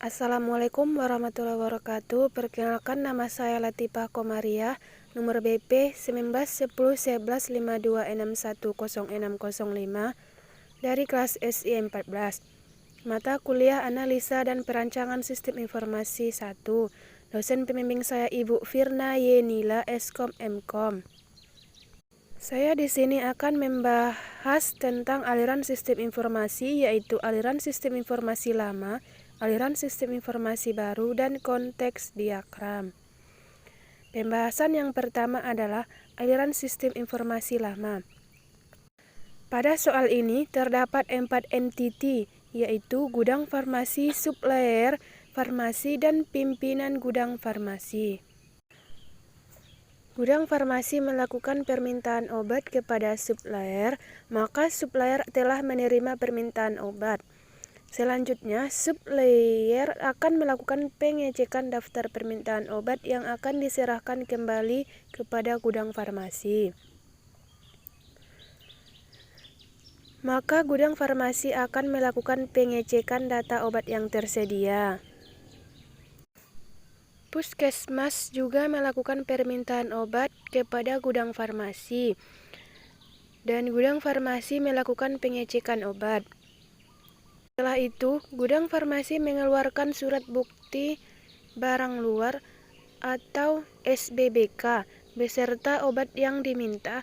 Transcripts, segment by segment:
Assalamualaikum warahmatullahi wabarakatuh. Perkenalkan, nama saya Latifah Komariah, nomor BP 19101152610605 dari kelas SI 14. Mata kuliah Analisa dan Perancangan Sistem Informasi 1. Dosen pembimbing saya Ibu Firna Yenila, Eskom Mkom. Saya di sini akan membahas tentang aliran sistem informasi, yaitu aliran sistem informasi lama, aliran sistem informasi baru, dan konteks diagram. Pembahasan yang pertama adalah aliran sistem informasi lama. Pada soal ini terdapat 4 entiti, yaitu gudang farmasi, supplier farmasi, dan pimpinan gudang farmasi. Gudang farmasi melakukan permintaan obat kepada supplier, maka supplier telah menerima permintaan obat. Selanjutnya, supplier akan melakukan pengecekan daftar permintaan obat yang akan diserahkan kembali kepada gudang farmasi. Maka gudang farmasi akan melakukan pengecekan data obat yang tersedia. Puskesmas juga melakukan permintaan obat kepada gudang farmasi, dan gudang farmasi melakukan pengecekan obat. Setelah itu, gudang farmasi mengeluarkan surat bukti barang luar atau SBBK beserta obat yang diminta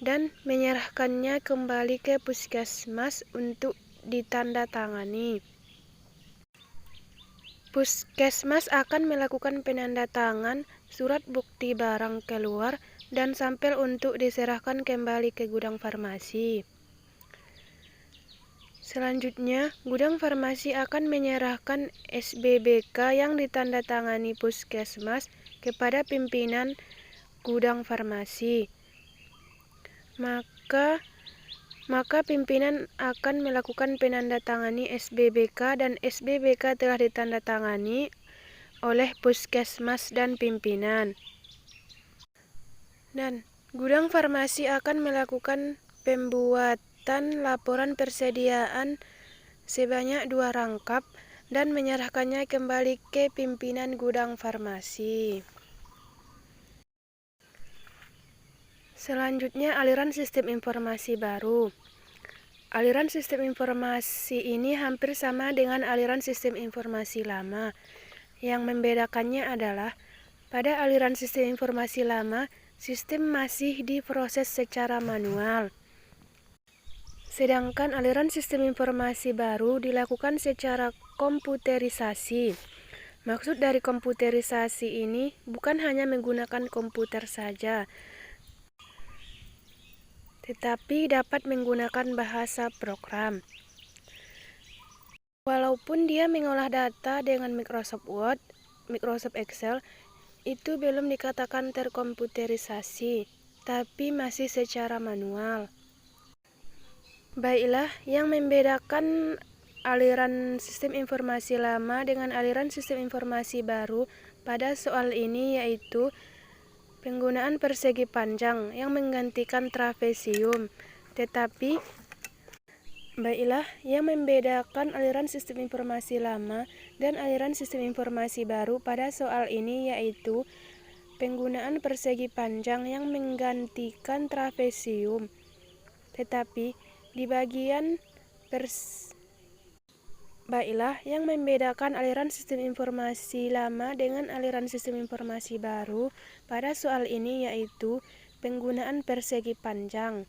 dan menyerahkannya kembali ke puskesmas untuk ditandatangani. Puskesmas akan melakukan penandatangan surat bukti barang keluar dan sampel untuk diserahkan kembali ke gudang farmasi. Selanjutnya, gudang farmasi akan menyerahkan SBBK yang ditandatangani puskesmas kepada pimpinan gudang farmasi. Maka pimpinan akan melakukan penandatangani SBBK, dan SBBK telah ditandatangani oleh puskesmas dan pimpinan. Dan gudang farmasi akan melakukan pembuatan laporan persediaan sebanyak 2 rangkap dan menyerahkannya kembali ke pimpinan gudang farmasi. Selanjutnya, aliran sistem informasi baru. Aliran sistem informasi ini hampir sama dengan aliran sistem informasi lama. Yang membedakannya adalah, pada aliran sistem informasi lama, sistem masih diproses secara manual. Sedangkan aliran sistem informasi baru dilakukan secara komputerisasi. Maksud dari komputerisasi ini bukan hanya menggunakan komputer saja, tetapi dapat menggunakan bahasa program. Walaupun dia mengolah data dengan Microsoft Word, Microsoft Excel, itu belum dikatakan terkomputerisasi, tapi masih secara manual. Baiklah, yang membedakan aliran sistem informasi lama dengan aliran sistem informasi baru pada soal ini yaitu penggunaan persegi panjang yang menggantikan trapesium. Baiklah, yang membedakan aliran sistem informasi lama dan aliran sistem informasi baru pada soal ini yaitu penggunaan persegi panjang yang menggantikan trapesium. Tetapi di bagian Baiklah, yang membedakan aliran sistem informasi lama dengan aliran sistem informasi baru pada soal ini yaitu penggunaan persegi panjang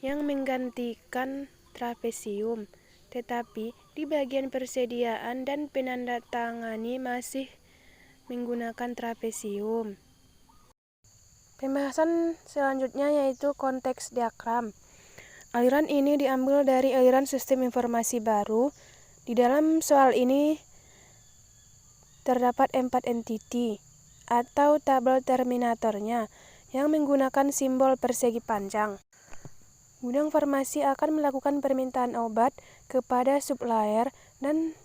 yang menggantikan trapesium, tetapi di bagian persediaan dan penandatangani masih menggunakan trapesium. Pembahasan selanjutnya yaitu konteks diagram. Aliran ini diambil dari aliran sistem informasi baru. Di dalam soal ini terdapat 4 entiti atau tabel terminatornya yang menggunakan simbol persegi panjang. Gudang farmasi akan melakukan permintaan obat kepada supplier dan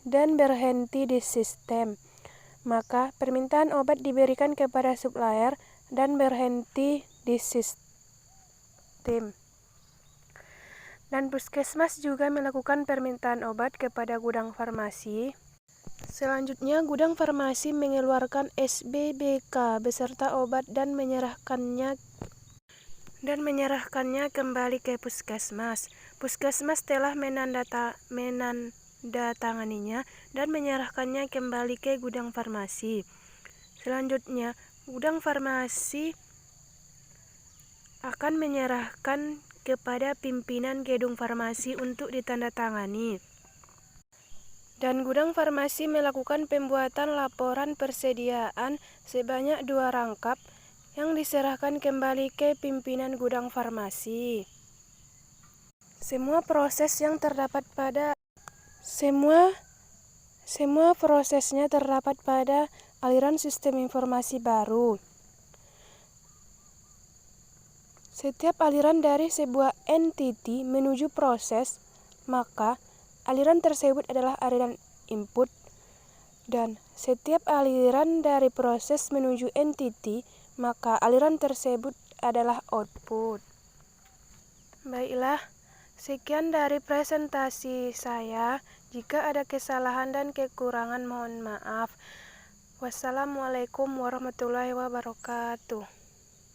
berhenti di sistem. Maka permintaan obat diberikan kepada supplier dan berhenti di sistem. Dan puskesmas juga melakukan permintaan obat kepada gudang farmasi. Selanjutnya, gudang farmasi mengeluarkan SBBK beserta obat dan menyerahkannya kembali ke puskesmas. Puskesmas telah menandatanganinya dan menyerahkannya kembali ke gudang farmasi. Selanjutnya, gudang farmasi akan menyerahkan kepada pimpinan gedung farmasi untuk ditandatangani. Dan gudang farmasi melakukan pembuatan laporan persediaan sebanyak 2 rangkap yang diserahkan kembali ke pimpinan gudang farmasi. Semua prosesnya terdapat pada aliran sistem informasi baru. Setiap aliran dari sebuah entity menuju proses, maka aliran tersebut adalah aliran input, dan setiap aliran dari proses menuju entity, maka aliran tersebut adalah output. Baiklah, sekian dari presentasi saya. Jika ada kesalahan dan kekurangan, mohon maaf. Wassalamualaikum warahmatullahi wabarakatuh.